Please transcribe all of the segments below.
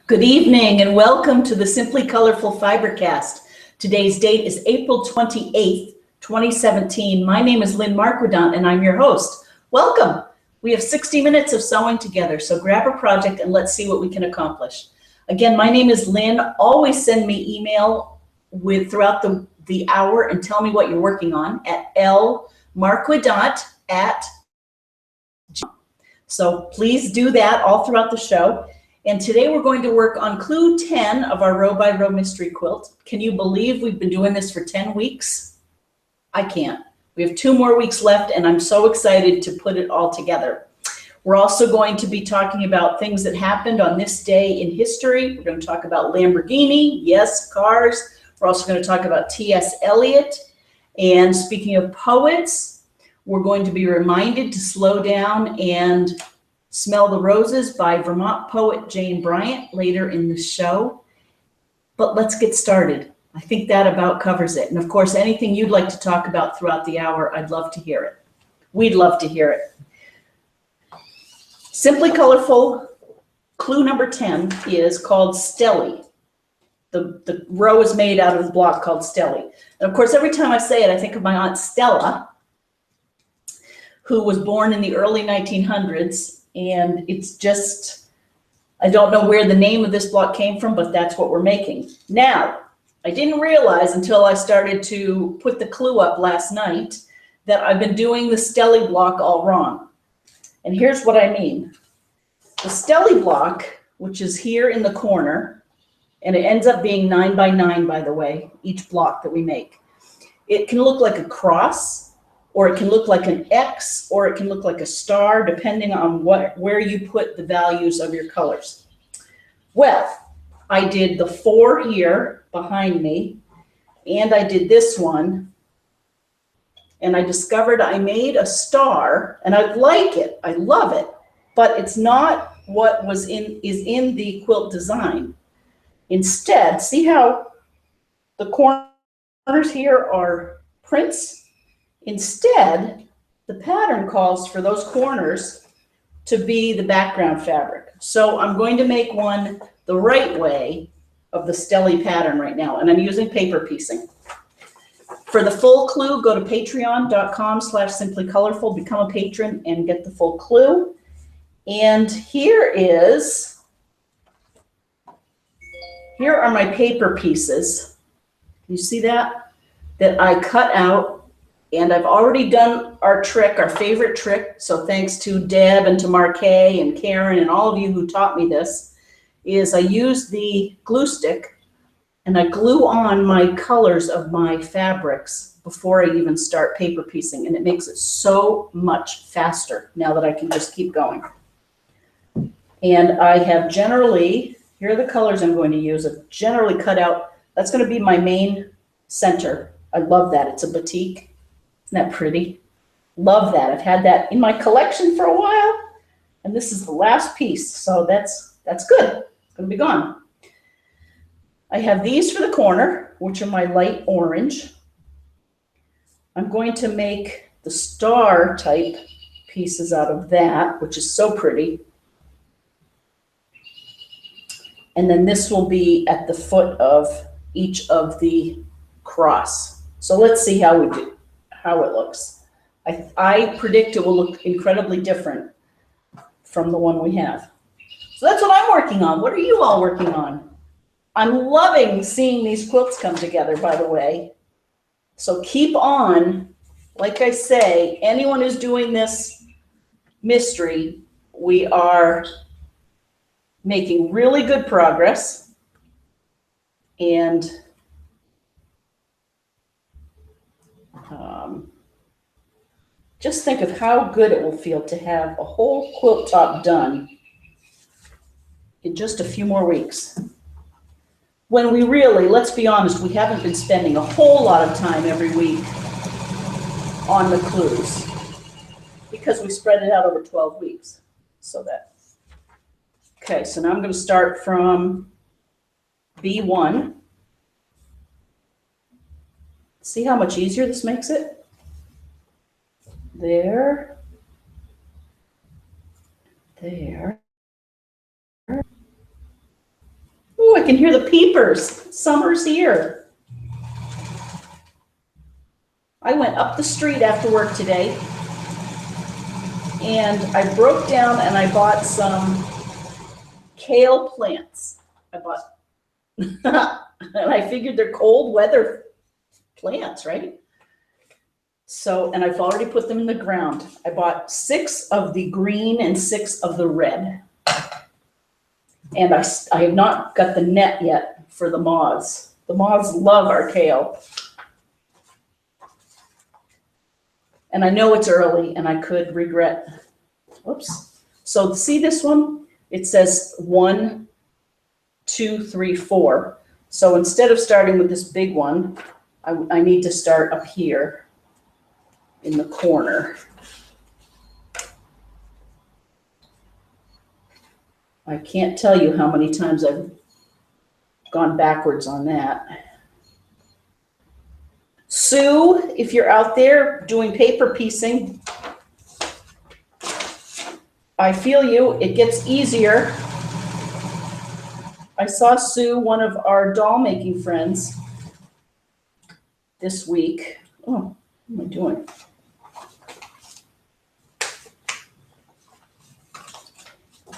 Good evening and welcome to the Simply Colorful FiberCast. Today's date is April 28th, 2017. My name is Lynn and I'm your host. Welcome. We have 60 minutes of sewing together, so grab a project and let's see what we can accomplish. Again, my name is Lynn. Always send me email throughout the hour and tell me what you're working on at lmarquidot@. So please do that all throughout the show. And today we're going to work on clue 10 of our row by row mystery quilt. Can you believe we've been doing this for 10 weeks? I can't. We have 2 more weeks left and I'm so excited to put it all together. We're also going to be talking about things that happened on this day in history. We're going to talk about Lamborghini, yes, cars. We're also going to talk about T.S. Eliot. And speaking of poets, we're going to be reminded to slow down and Smell the Roses by Vermont poet Jane Bryant later in the show. But let's get started. I think that about covers it. And of course, anything you'd like to talk about throughout the hour, I'd love to hear it. We'd love to hear it. Simply Colorful, clue number 10 is called Stelly. The row is made out of the block called Stelly. And of course, every time I say it, I think of my Aunt Stella, who was born in the early 1900s. And it's just, I don't know where the name of this block came from, but that's what we're making. Now, I didn't realize until I started to put the clue up last night that I've been doing the Stelly block all wrong. And here's what I mean. The Stelly block, which is here in the corner, and it ends up being 9 by 9, by the way, each block that we make. It can look like a cross, or it can look like an X, or it can look like a star, depending on where you put the values of your colors. Well, I did the 4 here behind me, and I did this one, and I discovered I made a star, and I like it, I love it, but it's not what is in the quilt design. Instead, see how the corners here are prints? Instead, the pattern calls for those corners to be the background fabric. So I'm going to make one the right way of the Stelly pattern right now, and I'm using paper piecing. For the full clue, go to patreon.com/simplycolorful, become a patron and get the full clue. And here are my paper pieces. You see that? That I cut out. And I've already done our trick, our favorite trick. So thanks to Deb and to Marquet and Karen and all of you who taught me this, is I use the glue stick and I glue on my colors of my fabrics before I even start paper piecing. And it makes it so much faster now that I can just keep going. And I have generally, here are the colors I'm going to use. I've generally cut out, that's going to be my main center. I love that. It's a batik. Isn't that pretty? Love that. I've had that in my collection for a while, and this is the last piece, so that's good. It's going to be gone. I have these for the corner, which are my light orange. I'm going to make the star type pieces out of that, which is so pretty. And then this will be at the foot of each of the cross. So let's see how we do. How it looks. I predict it will look incredibly different from the one we have. So that's what I'm working on. What are you all working on? I'm loving seeing these quilts come together, by the way. So keep on. Like I say, anyone who's doing this mystery, we are making really good progress. And just think of how good it will feel to have a whole quilt top done in just a few more weeks. When we really, let's be honest, we haven't been spending a whole lot of time every week on the clues because we spread it out over 12 weeks. Okay, so now I'm going to start from B1. See how much easier this makes it? There, can hear the peepers. Summer's here. I went up the street after work today and I broke down and I bought some kale plants. I bought, and I figured they're cold weather plants, right? So, and I've already put them in the ground. I bought 6 of the green and 6 of the red. And I have not got the net yet for the moths. The moths love our kale. And I know it's early and I could regret, whoops. So see this one? It says 1, 2, 3, 4. So instead of starting with this big one, I need to start up here in the corner. I can't tell you how many times I've gone backwards on that. Sue, if you're out there doing paper piecing, I feel you, it gets easier. I saw Sue, one of our doll making friends, this week. Oh, what am I doing?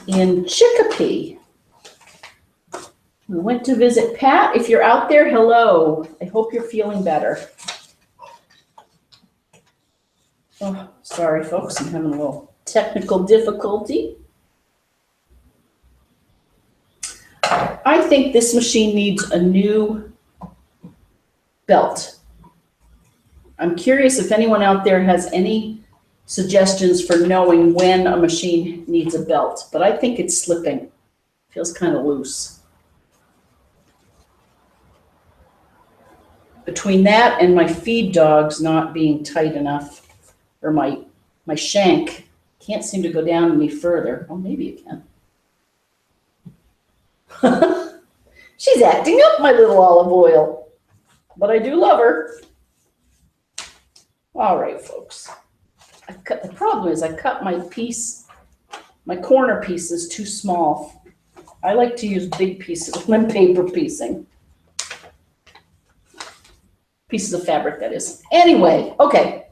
In Chicopee. We went to visit Pat. If you're out there, hello. I hope you're feeling better. Oh, sorry, folks. I'm having a little technical difficulty. I think this machine needs a new belt. I'm curious if anyone out there has any suggestions for knowing when a machine needs a belt, but I think it's slipping. Feels kind of loose. Between that and my feed dogs not being tight enough, or my shank can't seem to go down any further. Oh, maybe it can. She's acting up, my little olive oil, but I do love her. All right, folks. The problem is I cut my corner pieces too small. I like to use big pieces when I'm paper piecing. Pieces of fabric, that is. Anyway, okay.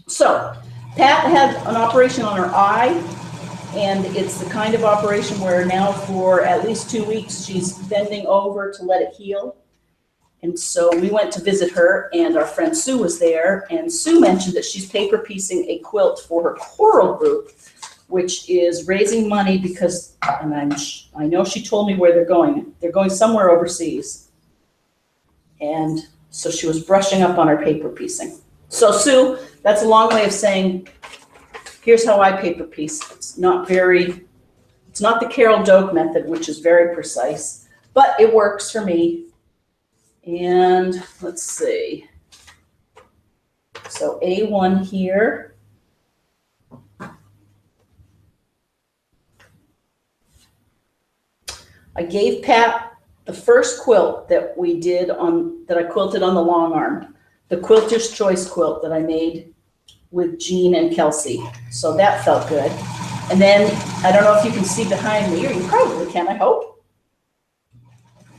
So Pat had an operation on her eye, and it's the kind of operation where now for at least 2 weeks she's bending over to let it heal. And so we went to visit her, and our friend Sue was there, and Sue mentioned that she's paper piecing a quilt for her choral group, which is raising money because, and I know she told me where they're going. They're going somewhere overseas. And so she was brushing up on her paper piecing. So Sue, that's a long way of saying, here's how I paper piece. It's not the Carol Doak method, which is very precise, but it works for me. And let's see. So A1 here. I gave Pat the first quilt that we did that I quilted on the long arm, the Quilter's Choice quilt that I made with Jean and Kelsey. So that felt good. And then, I don't know if you can see behind me, or you probably can, I hope.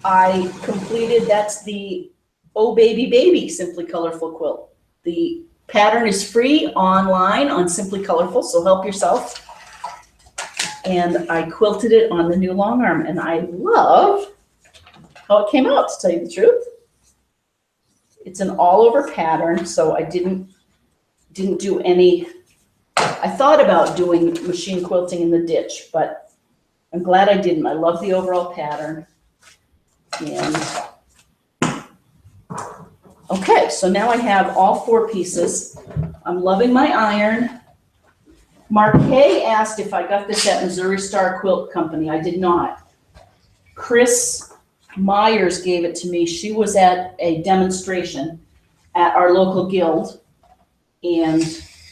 I completed, that's the Oh Baby Baby Simply Colorful quilt. The pattern is free online on Simply Colorful, so help yourself. And I quilted it on the new long arm, and I love how it came out, to tell you the truth. It's an all over pattern, so I didn't do any, I thought about doing machine quilting in the ditch, but I'm glad I didn't. I love the overall pattern. And okay, so now I have all 4 pieces. I'm loving my iron. Mark Hay asked if I got this at Missouri Star Quilt Company. I did not. Chris Myers gave it to me. She was at a demonstration at our local guild, and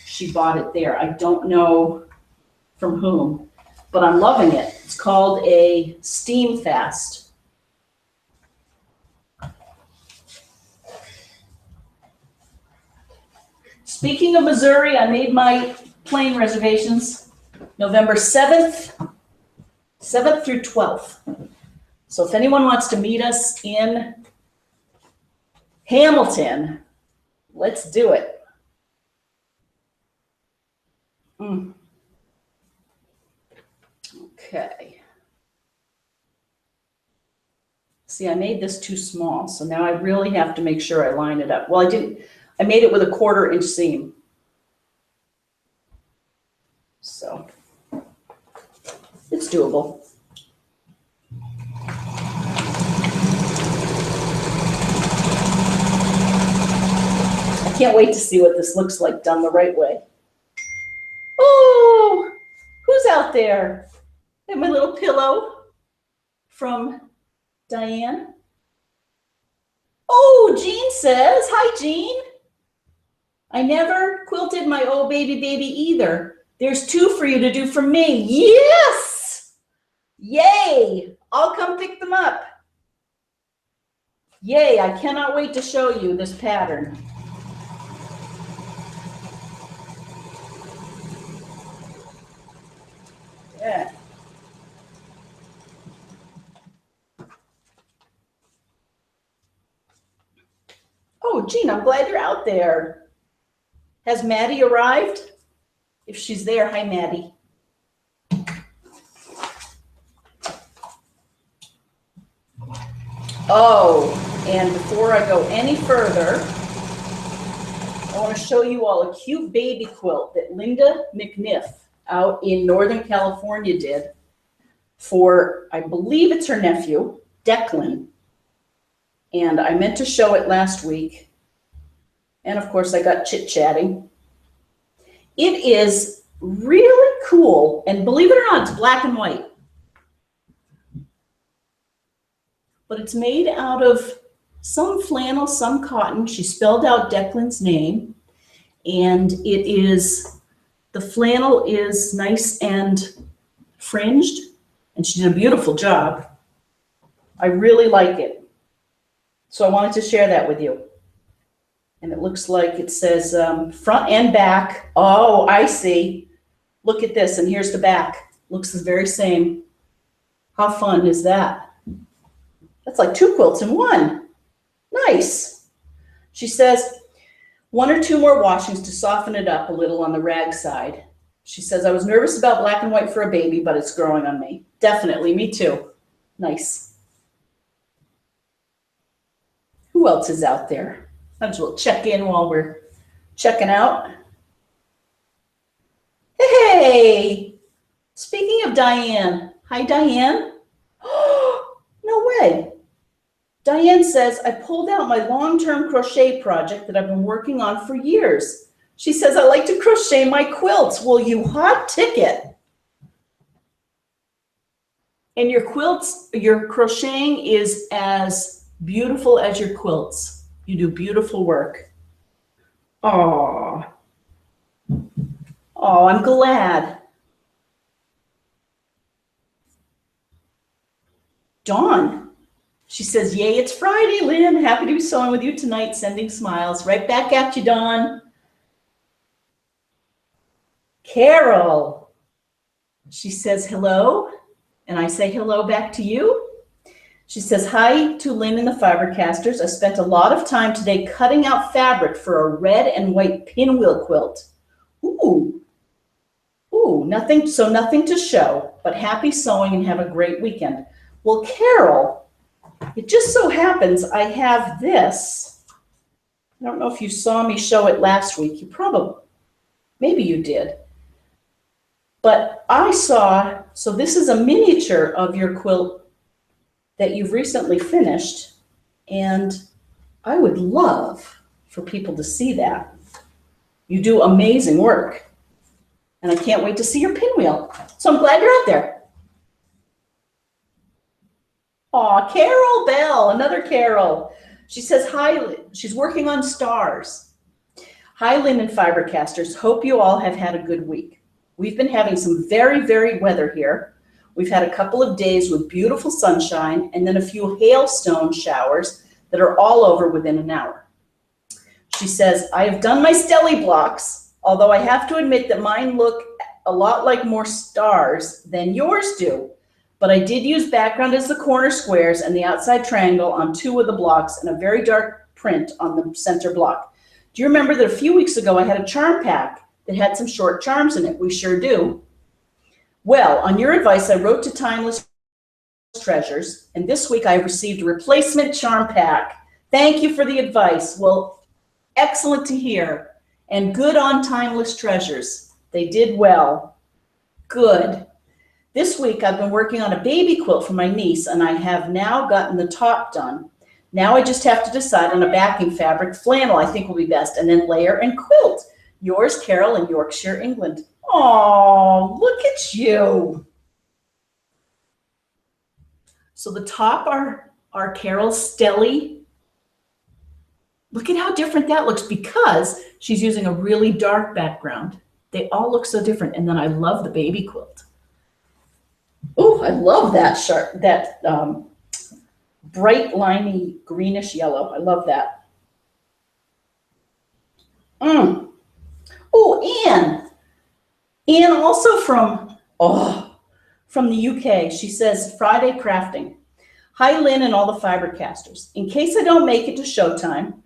she bought it there. I don't know from whom, but I'm loving it. It's called a Steam Fast. Speaking of Missouri, I made my plane reservations November 7th through 12th. So if anyone wants to meet us in Hamilton, let's do it. Okay. See, I made this too small, so now I really have to make sure I line it up. Well, I didn't. I made it with a 1/4 inch seam. So it's doable. I can't wait to see what this looks like done the right way. Oh, who's out there? And my little pillow from Diane. Oh, Jean says, hi, Jean. I never quilted my Oh Baby Baby either. There's 2 for you to do for me. Yes! Yay! I'll come pick them up. Yay, I cannot wait to show you this pattern. Yeah. Oh, Jean, I'm glad you're out there. Has Maddie arrived? If she's there, hi, Maddie. Oh, and before I go any further, I want to show you all a cute baby quilt that Linda McNiff out in Northern California did for, I believe it's her nephew, Declan. And I meant to show it last week. And of course I got chit-chatting. It is really cool. And believe it or not, it's black and white. But it's made out of some flannel, some cotton. She spelled out Declan's name. And it is, the flannel is nice and fringed. And she did a beautiful job. I really like it. So I wanted to share that with you. And it looks like it says front and back. Oh, I see. Look at this. And here's the back. Looks the very same. How fun is that? That's like 2 quilts in one. Nice. She says 1 or 2 more washings to soften it up a little on the rag side. She says, I was nervous about black and white for a baby, but it's growing on me. Definitely. Me too. Nice. Who else is out there? Might as well check in while we're checking out. Hey, speaking of Diane. Hi, Diane. No way. Diane says, I pulled out my long-term crochet project that I've been working on for years. She says, I like to crochet my quilts. Well, you hot ticket. And your quilts, your crocheting is as beautiful as your quilts. You do beautiful work. Oh, I'm glad. Dawn, she says, yay, it's Friday, Lynn. Happy to be sewing with you tonight, sending smiles. Right back at you, Dawn. Carol, she says, hello. And I say hello back to you. She says, hi to Lynn and the FiberCasters. I spent a lot of time today cutting out fabric for a red and white pinwheel quilt. Ooh, nothing to show, but happy sewing and have a great weekend. Well, Carol, it just so happens I have this. I don't know if you saw me show it last week. You probably, maybe you did. But I saw, so this is a miniature of your quilt that you've recently finished, and I would love for people to see that. You do amazing work, and I can't wait to see your pinwheel. So I'm glad you're out there. Aw, Carol Bell, another Carol. She says, hi, she's working on stars. Hi, Lynn and FiberCasters. Hope you all have had a good week. We've been having some very, very weather here. We've had a couple of days with beautiful sunshine and then a few hailstone showers that are all over within an hour. She says, I have done my stelly blocks, although I have to admit that mine look a lot like more stars than yours do, But I did use background as the corner squares and the outside triangle on 2 of the blocks and a very dark print on the center block. Do you remember that a few weeks ago I had a charm pack that had some short charms in it? We sure do. Well, on your advice, I wrote to Timeless Treasures, and this week I received a replacement charm pack. Thank you for the advice. Well, excellent to hear. And good on Timeless Treasures. They did well. Good. This week I've been working on a baby quilt for my niece, and I have now gotten the top done. Now I just have to decide on a backing fabric. Flannel I think will be best, and then layer and quilt. Yours, Carol, in Yorkshire, England. Oh, look at you. So the top are Carol's Stelly. Look at how different that looks because she's using a really dark background. They all look so different. And then I love the baby quilt. Oh, I love that bright, limey, greenish yellow. I love that. Oh, Anne. Anne also from the UK. She says, Friday crafting. Hi, Lynn and all the FiberCasters. In case I don't make it to showtime,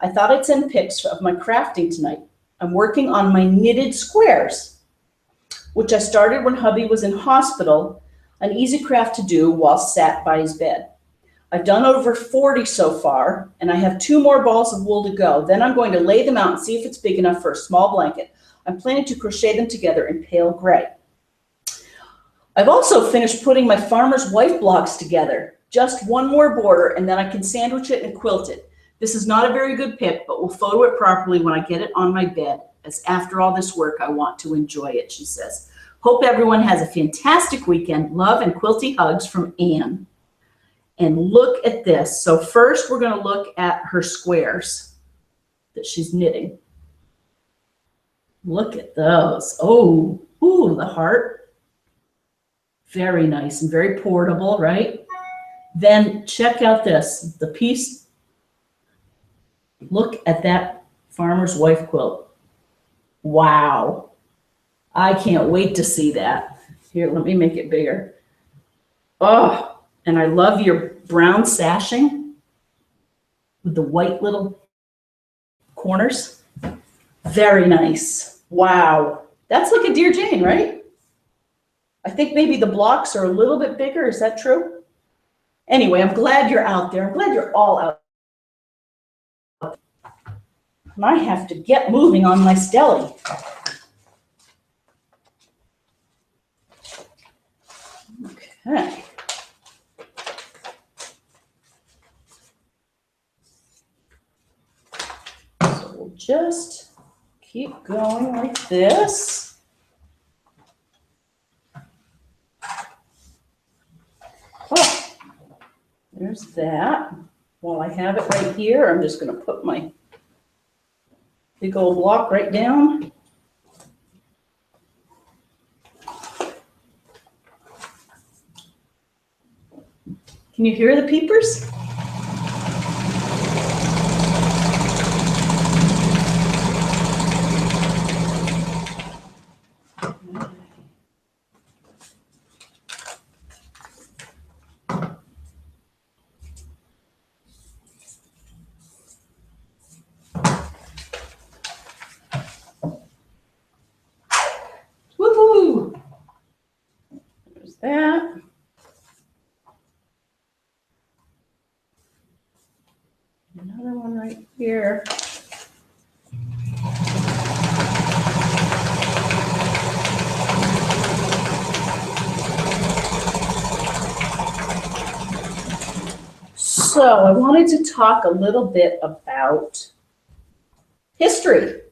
I thought I'd send pics of my crafting tonight. I'm working on my knitted squares, which I started when hubby was in hospital, an easy craft to do while sat by his bed. I've done over 40 so far, and I have 2 more balls of wool to go. Then I'm going to lay them out and see if it's big enough for a small blanket. I'm planning to crochet them together in pale gray. I've also finished putting my farmer's wife blocks together. Just 1 more border, and then I can sandwich it and quilt it. This is not a very good pic, but we'll photo it properly when I get it on my bed, as after all this work, I want to enjoy it, she says. Hope everyone has a fantastic weekend. Love and quilty hugs from Anne. And look at this. So first we're going to look at her squares that she's knitting. Look at those. Oh, ooh, the heart. Very nice and very portable, right? Then check out this, the piece. Look at that farmer's wife quilt. Wow. I can't wait to see that. Here, let me make it bigger. Oh, and I love your brown sashing with the white little corners. Very nice. Wow. That's like a Dear Jane, right? I think maybe the blocks are a little bit bigger. Is that true? Anyway, I'm glad you're out there. I'm glad you're all out. And I have to get moving on my Stelly. Okay. So we'll just keep going like this. Oh, there's that. While I have it right here, I'm just going to put my big old block right down. Can you hear the peepers? Woohoo! There's that. Another one right here. So I wanted to talk a little bit about history.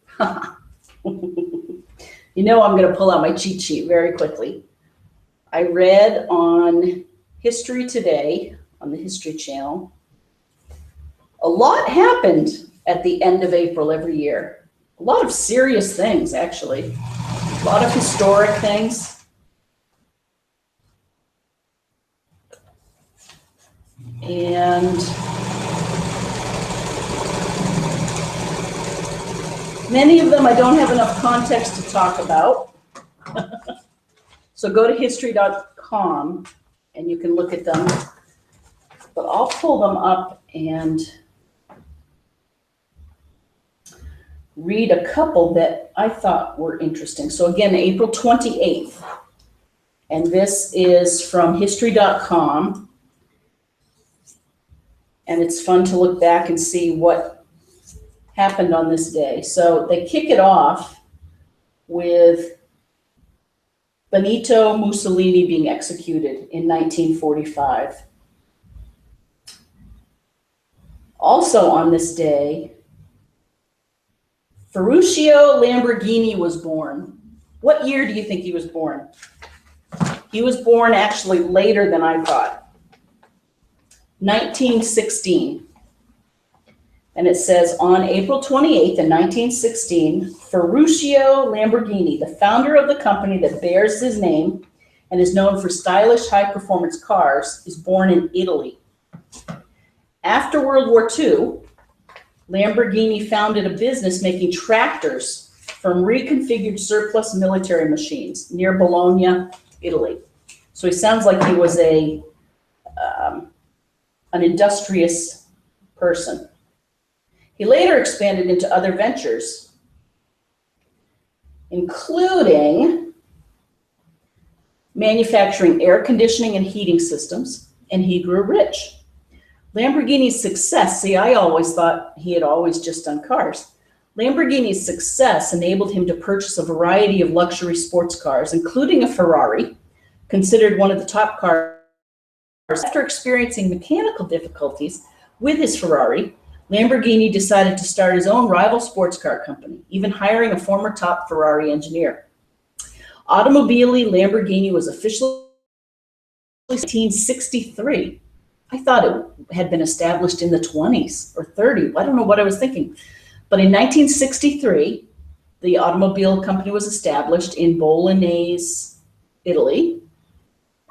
You know I'm going to pull out my cheat sheet very quickly. I read on History Today on the History Channel. A lot happened at the end of April every year. A lot of serious things, actually. A lot of historic things. And many of them I don't have enough context to talk about. So go to history.com and you can look at them. But I'll pull them up and read a couple that I thought were interesting. So again, April 28th, and this is from history.com. And it's fun to look back and see what happened on this day. So they kick it off with Benito Mussolini being executed in 1945. Also on this day, Ferruccio Lamborghini was born. What year do you think he was born? He was born actually later than I thought. 1916. And it says, on April 28th in 1916, Ferruccio Lamborghini, the founder of the company that bears his name and is known for stylish high-performance cars, is born in Italy. After World War II, Lamborghini founded a business making tractors from reconfigured surplus military machines near Bologna, Italy. So he sounds like he was an industrious person. He later expanded into other ventures, including manufacturing air conditioning and heating systems, and he grew rich. Lamborghini's success, see, I always thought he had always just done cars. Lamborghini's success enabled him to purchase a variety of luxury sports cars, including a Ferrari, considered one of the top cars. After experiencing mechanical difficulties with his Ferrari, Lamborghini decided to start his own rival sports car company, even hiring a former top Ferrari engineer. Automobili Lamborghini was officially in 1963. I thought it had been established in the 20s or 30. I don't know what I was thinking. But in 1963, the automobile company was established in Bolognese, Italy.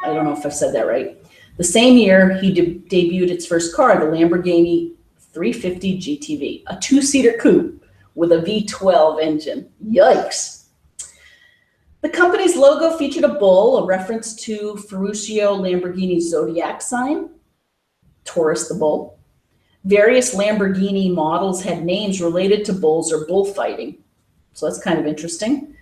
I don't know if I've said that right. The same year, he debuted its first car, the Lamborghini 350 GTV, a two-seater coupe with a V12 engine. Yikes. The company's logo featured a bull, a reference to Ferruccio Lamborghini's zodiac sign, Taurus the bull. Various Lamborghini models had names related to bulls or bullfighting. So that's kind of interesting.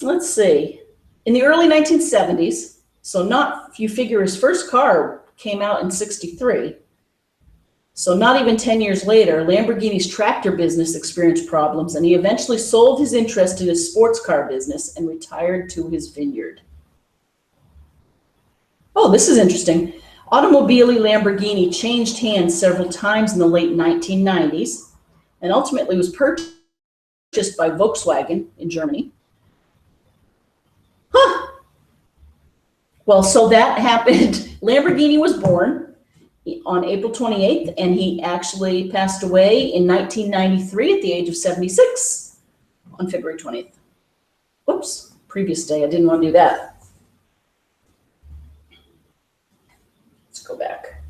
Let's see. In the early 1970s, so not, you figure his first car came out in 63. So not even 10 years later, Lamborghini's tractor business experienced problems, and he eventually sold his interest in his sports car business and retired to his vineyard. Oh, this is interesting. Automobili Lamborghini changed hands several times in the late 1990s and ultimately was purchased by Volkswagen in Germany. Huh. Well, so that happened. Lamborghini was born on April 28th, and he actually passed away in 1993 at the age of 76 on February 20th. Whoops, previous day, I didn't want to do that. Let's go back.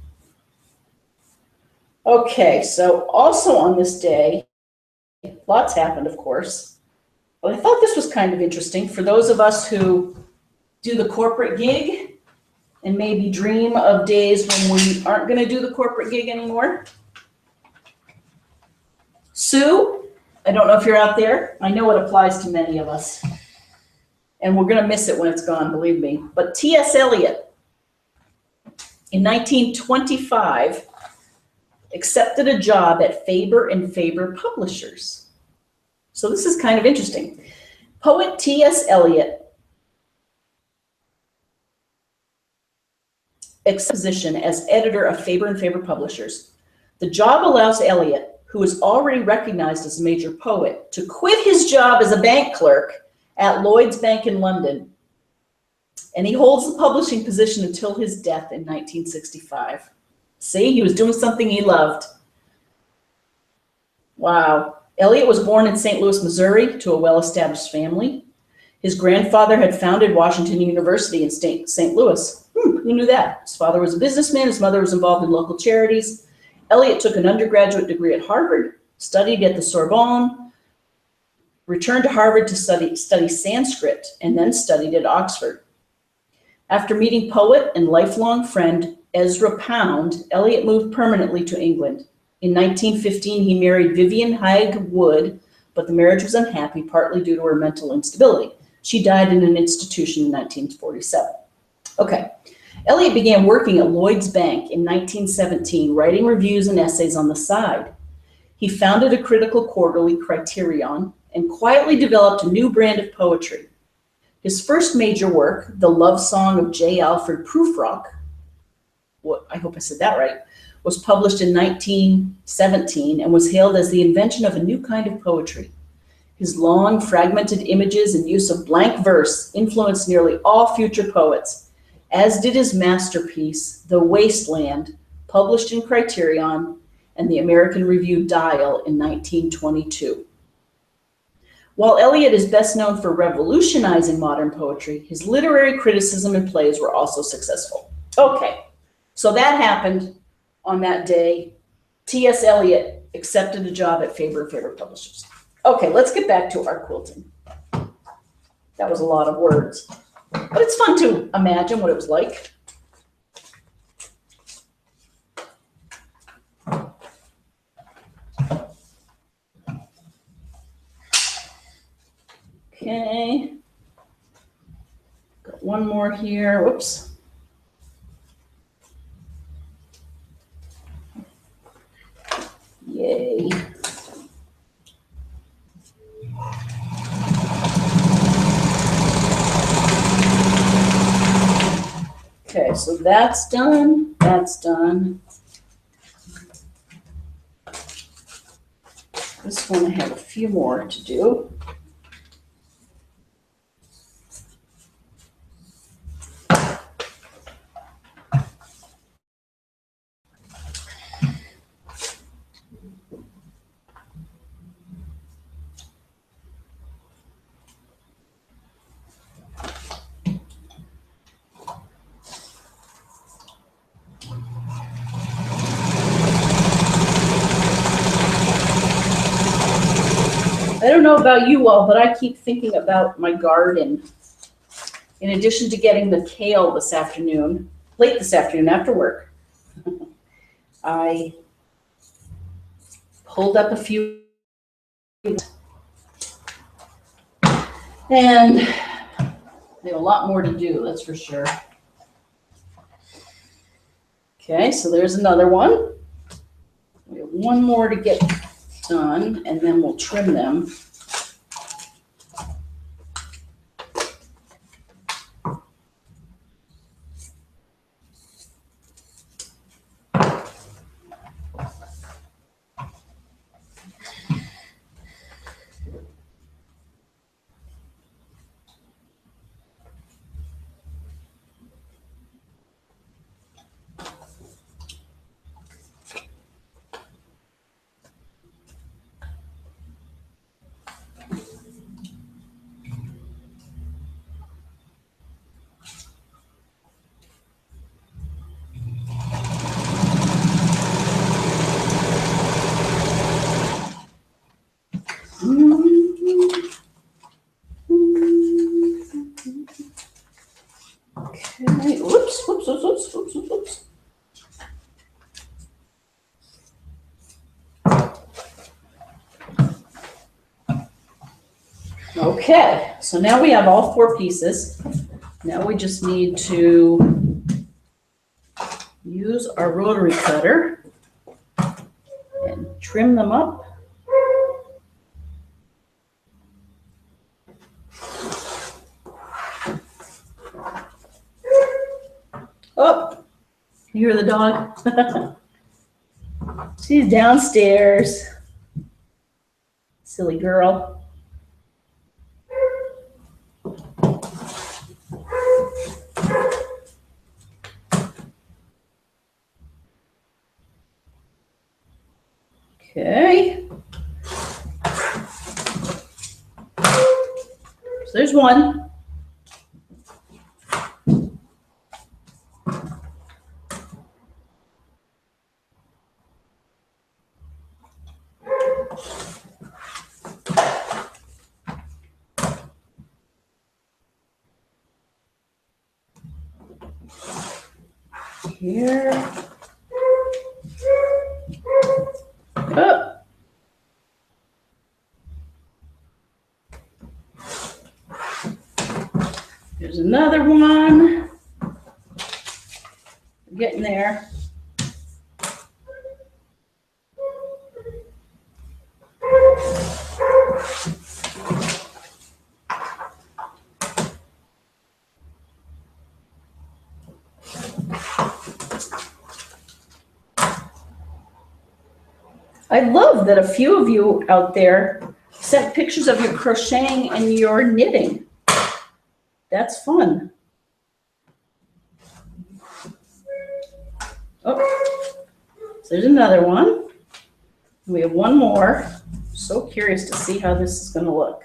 Okay, so also on this day, lots happened, of course, but I thought this was kind of interesting for those of us who do the corporate gig and maybe dream of days when we aren't going to do the corporate gig anymore. Sue, I don't know if you're out there. I know it applies to many of us. And we're going to miss it when it's gone, believe me. But T.S. Eliot, in 1925, accepted a job at Faber and Faber Publishers. So this is kind of interesting. Poet T.S. Eliot position as editor of Faber and Faber Publishers. The job allows Eliot, who is already recognized as a major poet, to quit his job as a bank clerk at Lloyd's Bank in London. And he holds the publishing position until his death in 1965. See, he was doing something he loved. Wow. Eliot was born in St. Louis, Missouri, to a well-established family. His grandfather had founded Washington University in St. Louis. Who knew that? His father was a businessman. His mother was involved in local charities. Eliot took an undergraduate degree at Harvard, studied at the Sorbonne, returned to Harvard to study Sanskrit, and then studied at Oxford. After meeting poet and lifelong friend Ezra Pound, Eliot moved permanently to England. In 1915, he married Vivian Haig Wood, but the marriage was unhappy, partly due to her mental instability. She died in an institution in 1947. Okay. Eliot began working at Lloyd's Bank in 1917, writing reviews and essays on the side. He founded a critical quarterly, Criterion, and quietly developed a new brand of poetry. His first major work, The Love Song of J. Alfred Prufrock, I hope I said that right, was published in 1917 and was hailed as the invention of a new kind of poetry. His long, fragmented images and use of blank verse influenced nearly all future poets, as did his masterpiece, The Wasteland, published in Criterion and the American Review Dial in 1922. While Eliot is best known for revolutionizing modern poetry, his literary criticism and plays were also successful. Okay, so that happened on that day. T.S. Eliot accepted a job at Faber Publishers. Okay, let's get back to our quilting. That was a lot of words, but it's fun to imagine what it was like. Okay, got one more here. Whoops. Yay. Okay, so that's done. That's done. This one I have a few more to do. I don't know about you all, but I keep thinking about my garden. In addition to getting the kale this afternoon, late this afternoon after work, I pulled up a few, and they have a lot more to do, that's for sure. Okay, so there's another one. We have one more to get done, and then we'll trim them. Okay, whoops. Okay, so now we have all four pieces. Now we just need to use our rotary cutter and trim them up. Oh, you hear the dog? She's downstairs. Silly girl. Okay. So there's one. Here. Oh. There's another one. We're getting there. I love that a few of you out there sent pictures of your crocheting and your knitting. That's fun. Oh, so there's another one. We have one more. So curious to see how this is going to look.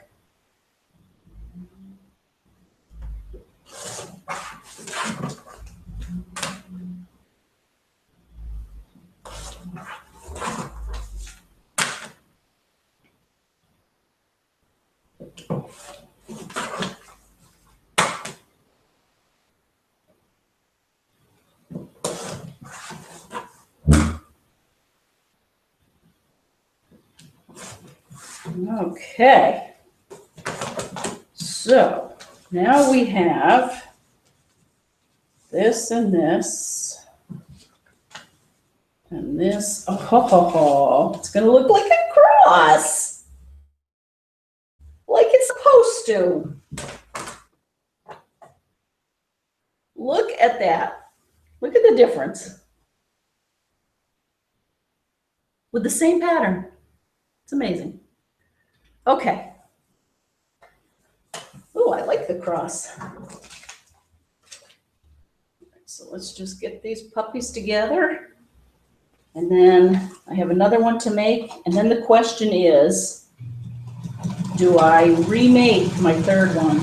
Okay, so now we have this and this and this. Oh, ho, ho, ho. It's going to look like a cross, like it's supposed to. Look at that. Look at the difference with the same pattern. It's amazing. Okay. Oh, I like the cross. So let's just get these puppies together. And then I have another one to make. And then the question is, do I remake my third one?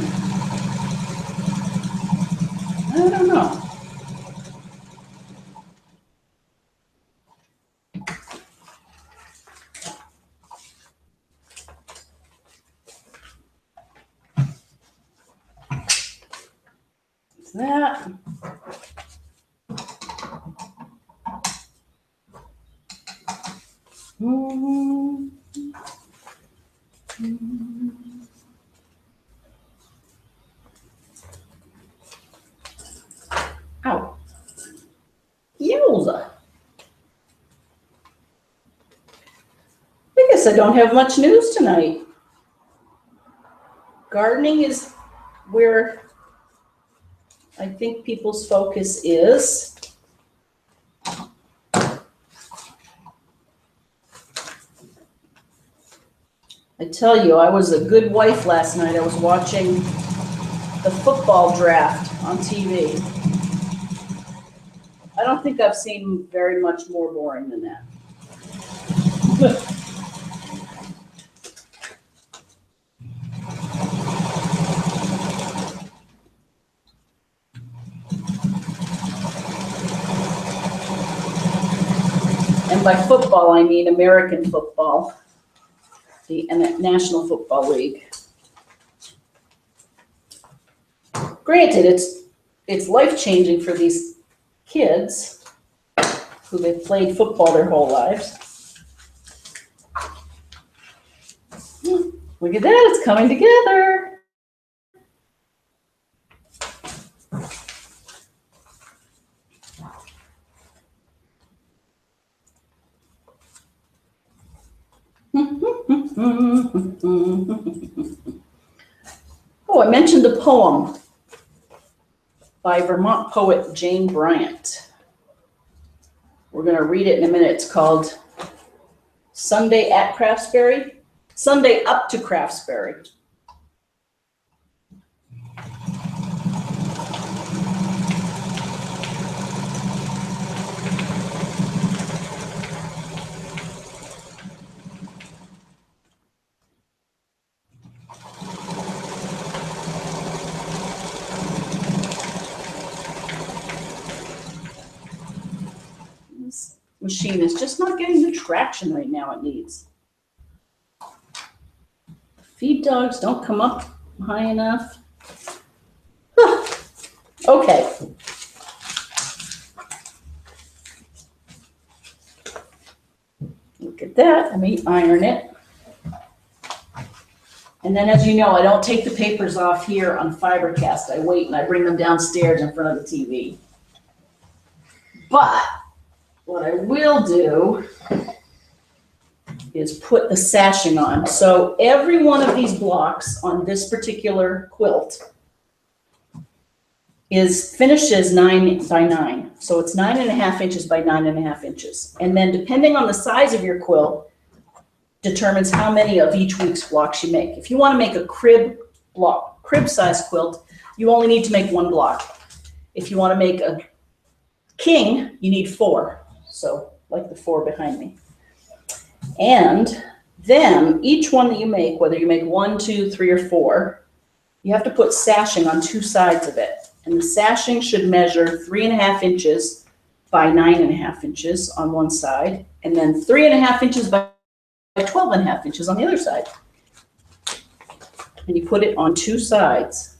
I don't know. That. Ow. Yowza. I guess I don't have much news tonight. Gardening is where I think people's focus is. I tell you, I was a good wife last night. I was watching the football draft on TV. I don't think I've seen very much more boring than that. And by football, I mean American football, the National Football League. Granted, it's life-changing for these kids who have played football their whole lives. Look at that, it's coming together. Oh, I mentioned the poem by Vermont poet Jane Bryant. We're going to read it in a minute. It's called Sunday at Craftsbury, Sunday up to Craftsbury. This machine is just not getting the traction right now it needs. The feed dogs don't come up high enough. Okay. Look at that. Let me iron it. And then, as you know, I don't take the papers off here on FiberCast. I wait and I bring them downstairs in front of the TV. But what I will do is put the sashing on. So every one of these blocks on this particular quilt finishes 9 by 9. So it's 9.5 inches by 9.5 inches. And then depending on the size of your quilt, determines how many of each week's blocks you make. If you want to make a crib size quilt, you only need to make 1 block. If you want to make a king, you need 4. So like the 4 behind me. And then each one that you make, whether you make 1, 2, 3, or 4, you have to put sashing on 2 sides of it. And the sashing should measure 3.5 inches by 9.5 inches on one side, and then 3.5 inches by 12.5 inches on the other side. And you put it on 2 sides.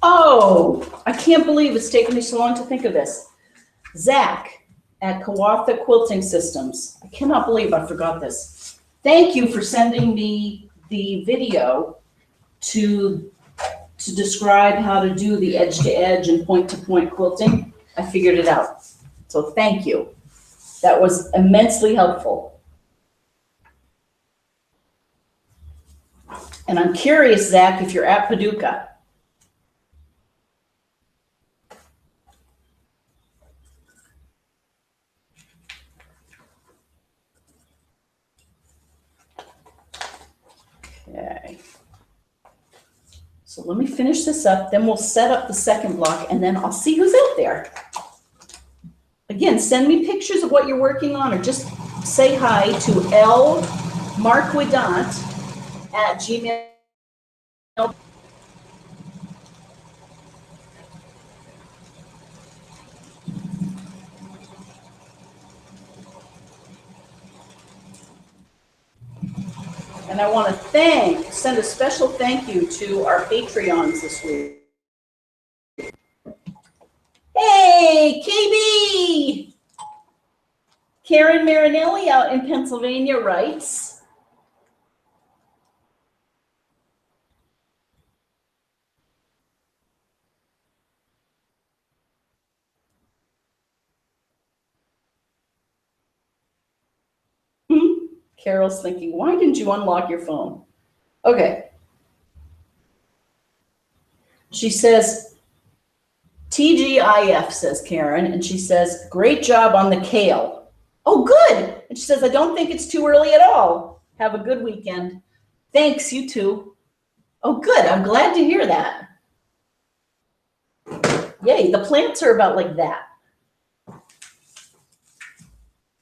Oh, I can't believe it's taken me so long to think of this. Zach at Kawatha Quilting Systems. I cannot believe I forgot this. Thank you for sending me the video to describe how to do the edge-to-edge and point-to-point quilting. I figured it out. So thank you. That was immensely helpful. And I'm curious, Zach, if you're at Paducah. Okay. So let me finish this up, then we'll set up the second block, and then I'll see who's out there. Again, send me pictures of what you're working on, or just say hi to lmarquidant@gmail.com. And I want to send a special thank you to our Patreons this week. Hey, KB! Karen Marinelli out in Pennsylvania writes, Carol's thinking, why didn't you unlock your phone? Okay. She says, TGIF, says Karen, and she says, great job on the kale. Oh, good. And she says, I don't think it's too early at all. Have a good weekend. Thanks, you too. Oh, good. I'm glad to hear that. Yay, the plants are about like that.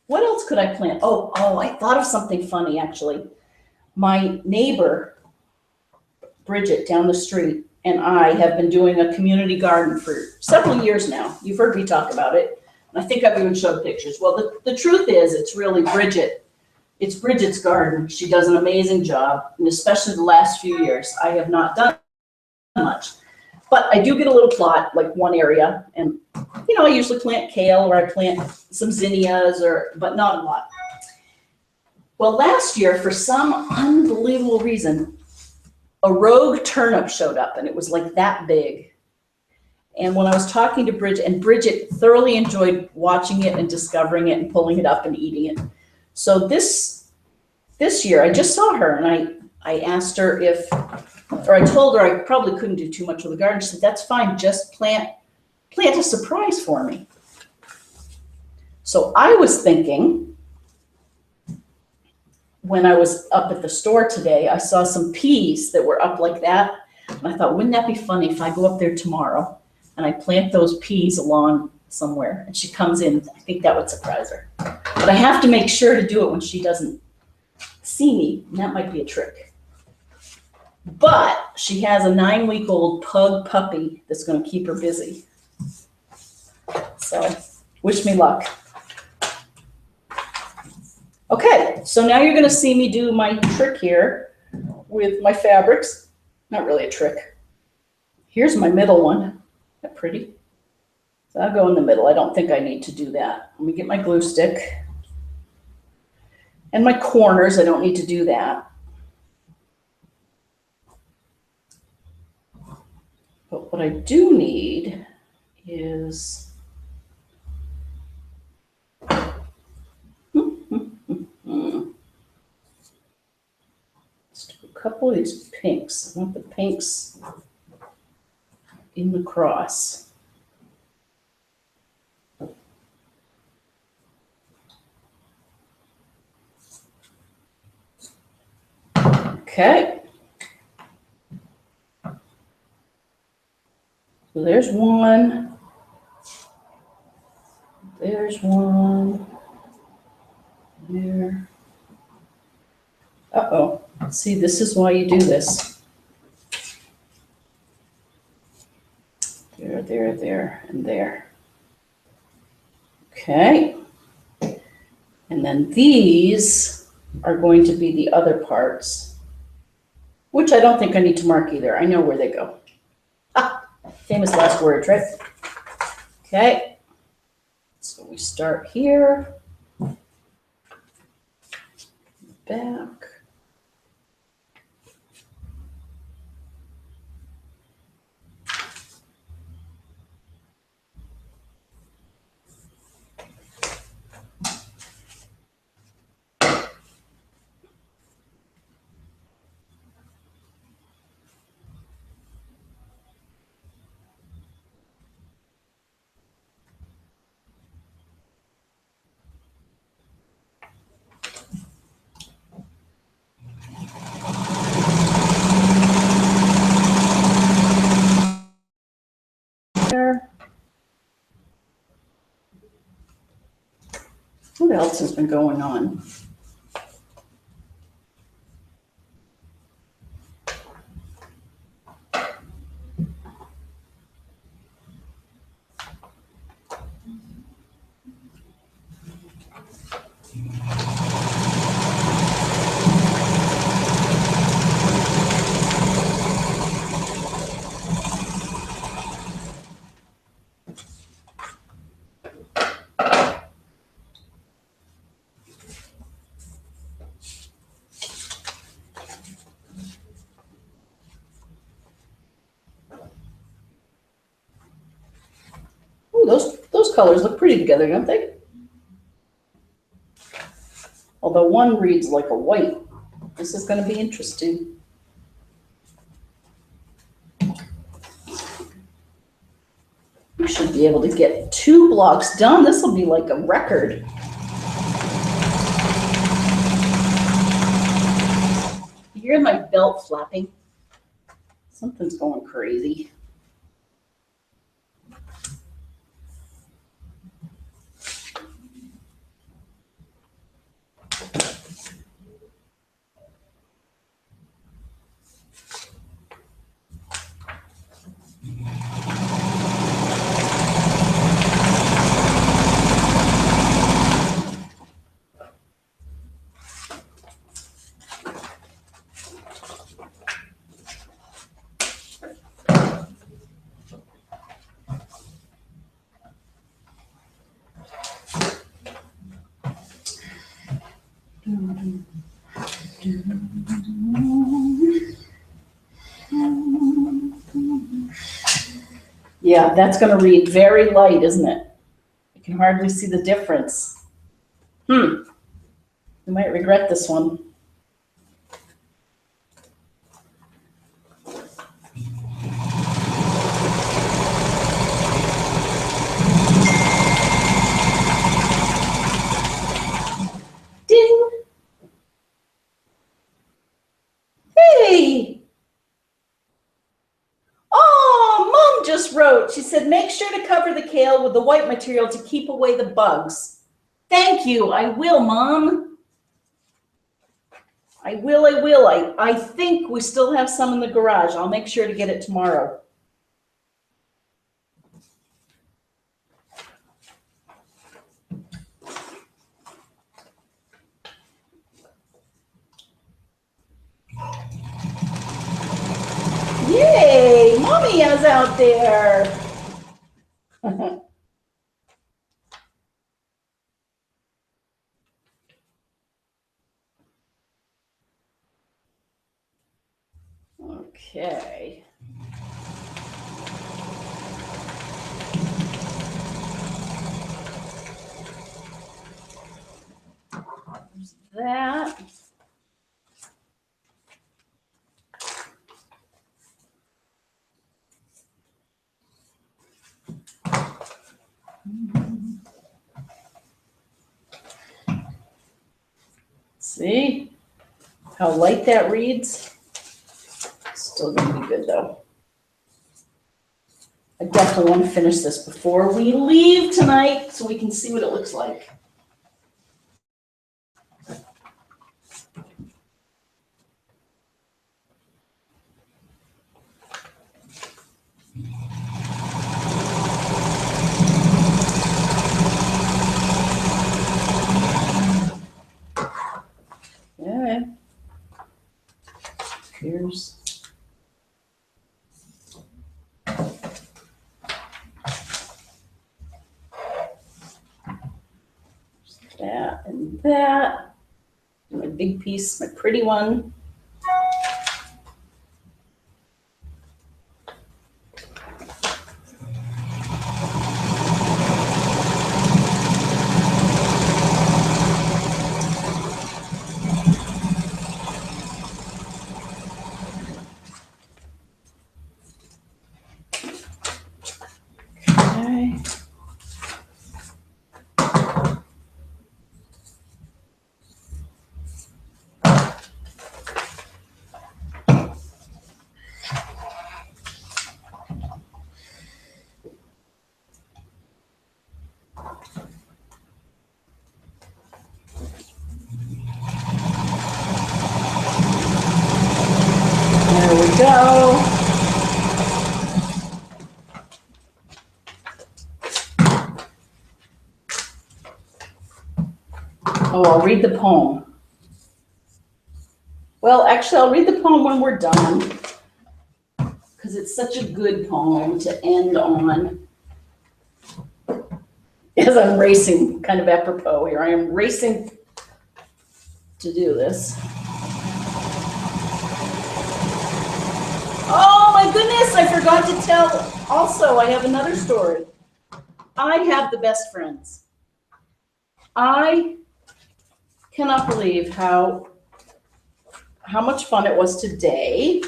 What else could I plant? Oh, I thought of something funny, actually. My neighbor, Bridget, down the street, and I have been doing a community garden for several years now. You've heard me talk about it. And I think I've even showed pictures. Well, the truth is, it's really Bridget. It's Bridget's garden. She does an amazing job. And especially the last few years, I have not done much. But I do get a little plot, like one area, and I usually plant kale, or I plant some zinnias, but not a lot. Well, last year, for some unbelievable reason, a rogue turnip showed up, and it was like that big. And when I was talking to Bridget, and Bridget thoroughly enjoyed watching it and discovering it and pulling it up and eating it. So this year, I just saw her, and I asked her I told her I probably couldn't do too much with the garden. She said, that's fine, just plant a surprise for me. So I was thinking, when I was up at the store today, I saw some peas that were up like that. And I thought, wouldn't that be funny if I go up there tomorrow and I plant those peas along somewhere, and she comes in? I think that would surprise her. But I have to make sure to do it when she doesn't see me, and that might be a trick. But she has a 9-week-old pug puppy that's going to keep her busy. So wish me luck. Okay, so now you're going to see me do my trick here with my fabrics. Not really a trick. Here's my middle one. Isn't that pretty? So I'll go in the middle. I don't think I need to do that. Let me get my glue stick. And my corners, I don't need to do that. But what I do need is let's do a couple of these pinks. I want the pinks in the cross. Okay. So there's one. There's one. There. Uh-oh. See, this is why you do this. There, there, there, and there. Okay. And then these are going to be the other parts, which I don't think I need to mark either. I know where they go. Ah, famous last words, right? Okay. So we start here. Back. What else has been going on? Those colors look pretty together, don't they? Although one reads like a white. This is going to be interesting. We should be able to get 2 blocks done. This will be like a record. You hear my belt flapping? Something's going crazy. Yeah, that's going to read very light, isn't it? You can hardly see the difference. You might regret this one. Ding! Hey! Oh, Mom just wrote. She said, make sure to cover the kale with the white material to keep away the bugs. Thank you. I will, Mom. I will. I think we still have some in the garage. I'll make sure to get it tomorrow. Yay! Mommy is out there. Okay. There's that. See how light that reads? Still gonna be good though. I definitely want to finish this before we leave tonight so we can see what it looks like. Okay. Here's that and that. My big piece, my pretty one. Okay. There we go. Oh, I'll read the poem. Well, actually, I'll read the poem when we're done because it's such a good poem to end on. As I'm racing, kind of apropos here, I am racing to do this. Oh my goodness, I forgot to tell. Also, I have another story. I have the best friends. I cannot believe how much fun it was today.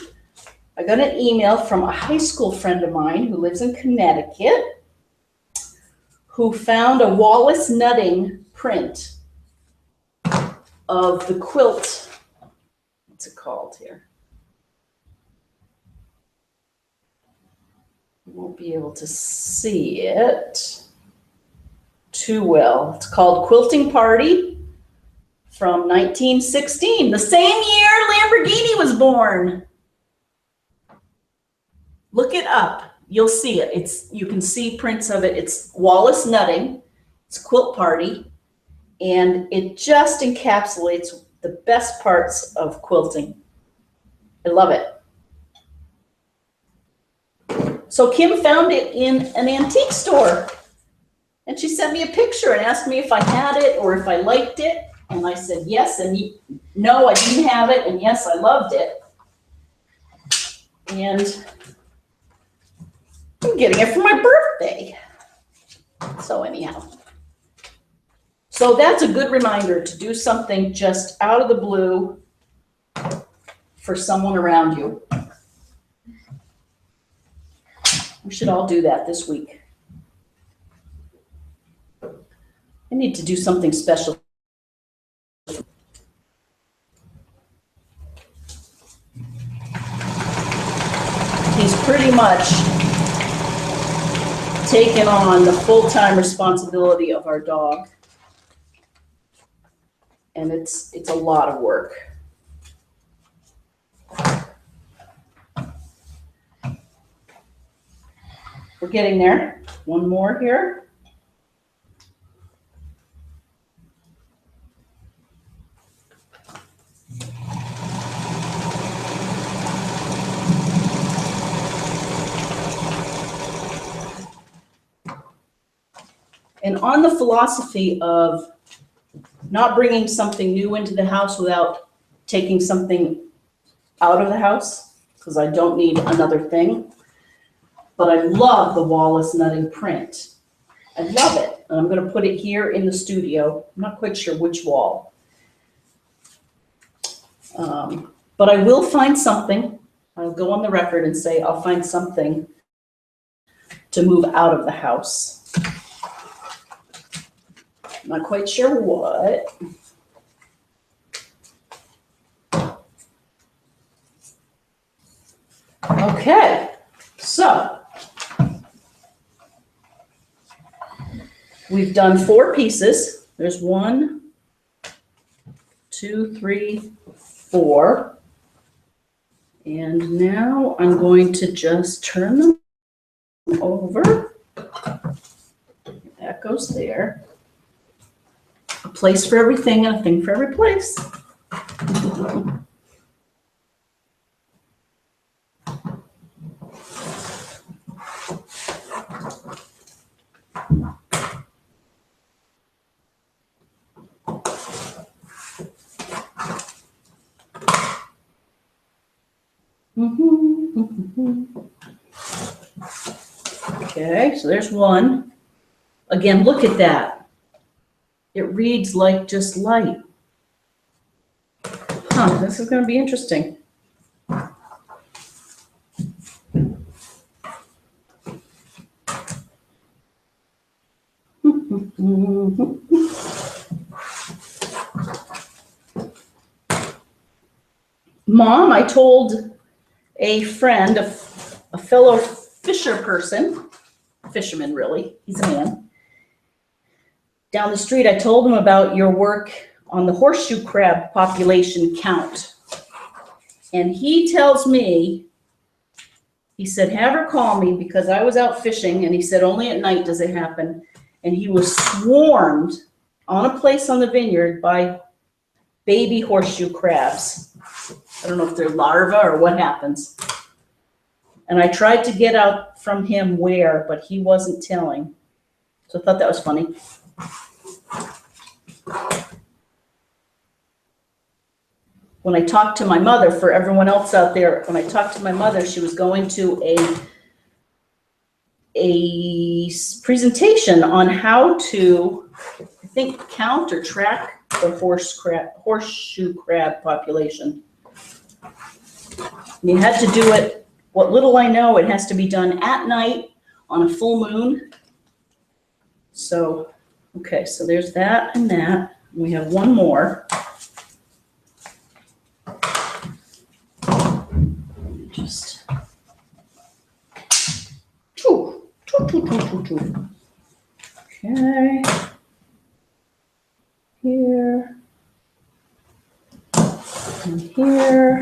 I got an email from a high school friend of mine who lives in Connecticut who found a Wallace Nutting print of the quilt. What's it called here? You won't be able to see it too well. It's called Quilting Party from 1916, the same year Lamborghini was born. Look it up. You'll see it. You can see prints of it. It's Wallace Nutting. It's Quilt Party. And it just encapsulates the best parts of quilting. I love it. So Kim found it in an antique store. And she sent me a picture and asked me if I had it or if I liked it. And I said yes, and no, I didn't have it, and yes, I loved it. And I'm getting it for my birthday. So anyhow. So that's a good reminder to do something just out of the blue for someone around you. We should all do that this week. I need to do something special. He's pretty much taken on the full-time responsibility of our dog. And it's a lot of work. We're getting there. One more here. And on the philosophy of not bringing something new into the house without taking something out of the house, because I don't need another thing. But I love the Wallace nutting print. I love it. And I'm going to put it here in the studio. I'm not quite sure which wall. But I will find something. I'll go on the record and say I'll find something to move out of the house. Not quite sure what. Okay, so we've done 4 pieces. There's 1, 2, 3, 4. And now I'm going to just turn them over. That goes there. A place for everything and a thing for every place. Okay, so there's one. Again, look at that. It reads like just light. Huh, this is going to be interesting. Mom, I told a friend, a fellow fisherman really, he's a man, down the street, I told him about your work on the horseshoe crab population count. And he tells me, he said, have her call me because I was out fishing, and he said, only at night does it happen. And he was swarmed on a place on the vineyard by baby horseshoe crabs. I don't know if they're larvae or what happens. And I tried to get out from him where, but he wasn't telling. So I thought that was funny. When I talked to my mother, for everyone else out there, when I talked to my mother, she was going to a presentation on how to, I think, count or track the horseshoe crab population. And you had to do it, what little I know, it has to be done at night on a full moon. So, okay, so there's that and that. We have one more. Just okay. Here and here. Here.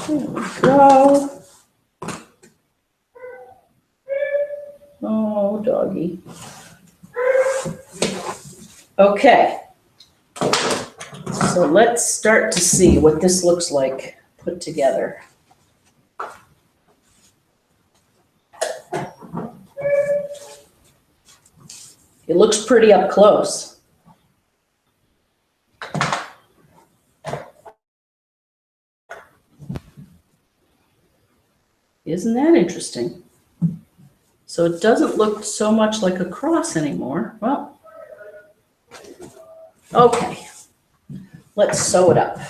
There we go. Oh, doggy. Okay. So let's start to see what this looks like put together. It looks pretty up close. Isn't that interesting? So it doesn't look so much like a cross anymore. Well, okay. Let's sew it up.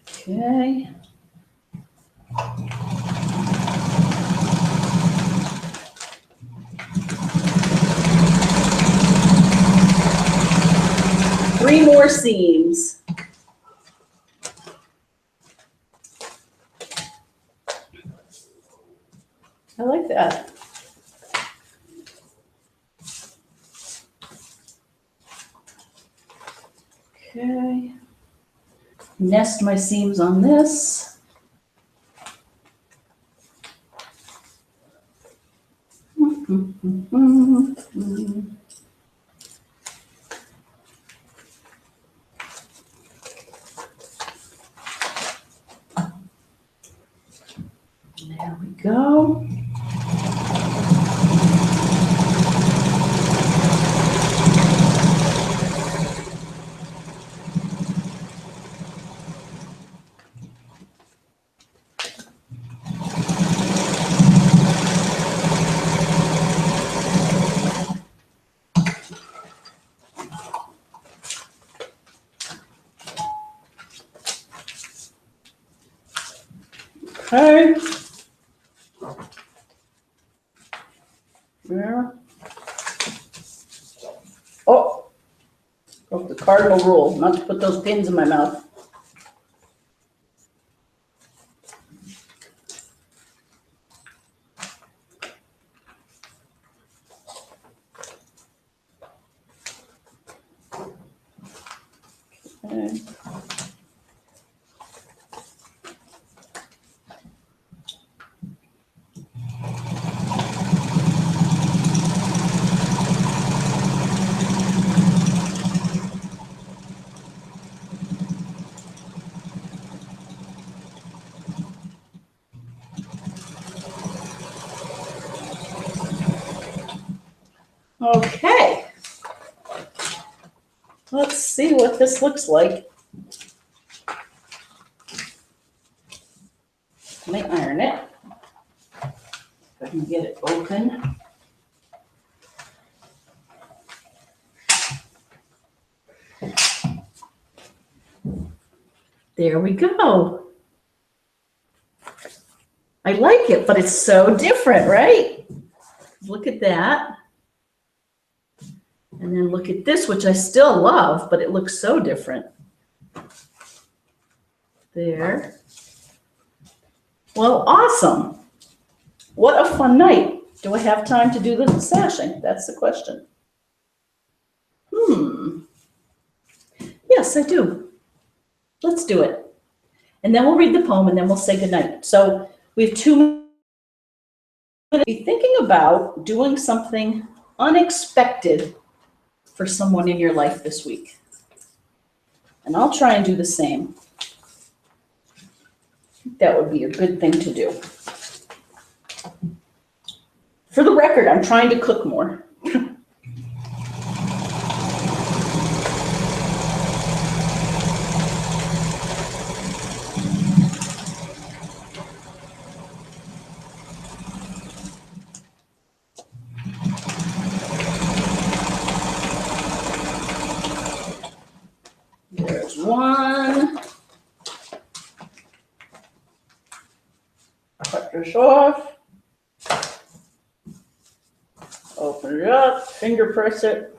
Okay. Three more seams. I like that. Okay. Nest my seams on this. There we go. Okay. There. Oh, broke the cardinal rule, not to put those pins in my mouth. Okay. Okay. Let's see what this looks like. Let me iron it. If I can get it open. There we go. I like it, but it's so different, right? Look at that. And then look at this, which I still love, but it looks so different. There. Well, awesome. What a fun night. Do I have time to do the sashing? That's the question. Yes, I do. Let's do it. And then we'll read the poem and then we'll say goodnight. So we have 2 minutes. Be thinking about doing something unexpected for someone in your life this week. And I'll try and do the same. That would be a good thing to do. For the record, I'm trying to cook more. There's one. Cut this off. Open it up, finger press it.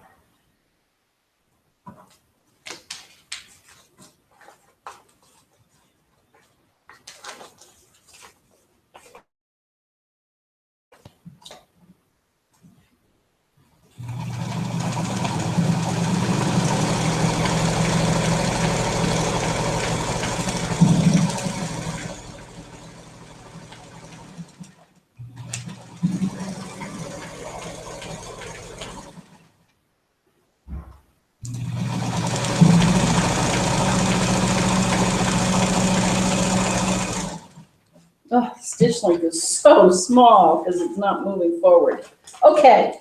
Oh, the stitch length is so small because it's not moving forward. Okay.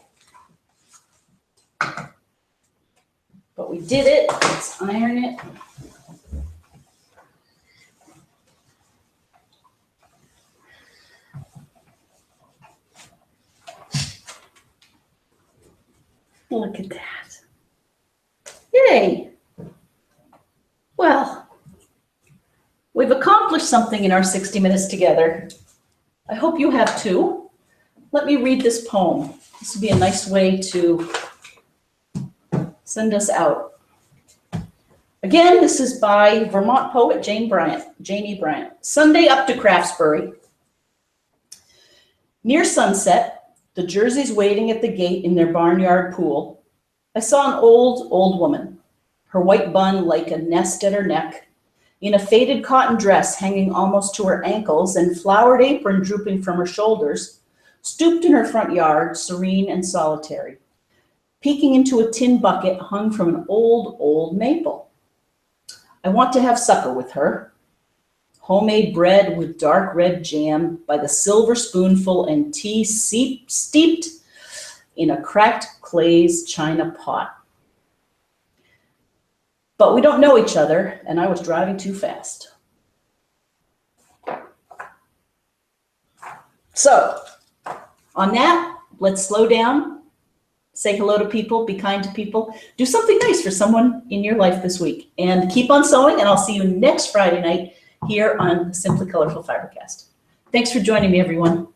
But we did it. Let's iron it. Look at that. Yay. Well, we've accomplished something in our 60 minutes together. I hope you have too. Let me read this poem. This would be a nice way to send us out. Again, this is by Vermont poet Janie Bryant. Sunday up to Craftsbury. Near sunset, the Jerseys waiting at the gate in their barnyard pool, I saw an old woman, her white bun like a nest at her neck, in a faded cotton dress hanging almost to her ankles and flowered apron drooping from her shoulders, stooped in her front yard, serene and solitary, peeking into a tin bucket hung from an old maple. I want to have supper with her. Homemade bread with dark red jam by the silver spoonful and tea steeped in a cracked glazed china pot. But we don't know each other, and I was driving too fast. So, on that, let's slow down, say hello to people, be kind to people, do something nice for someone in your life this week, and keep on sewing, and I'll see you next Friday night here on the Simply Colorful FiberCast. Thanks for joining me, everyone.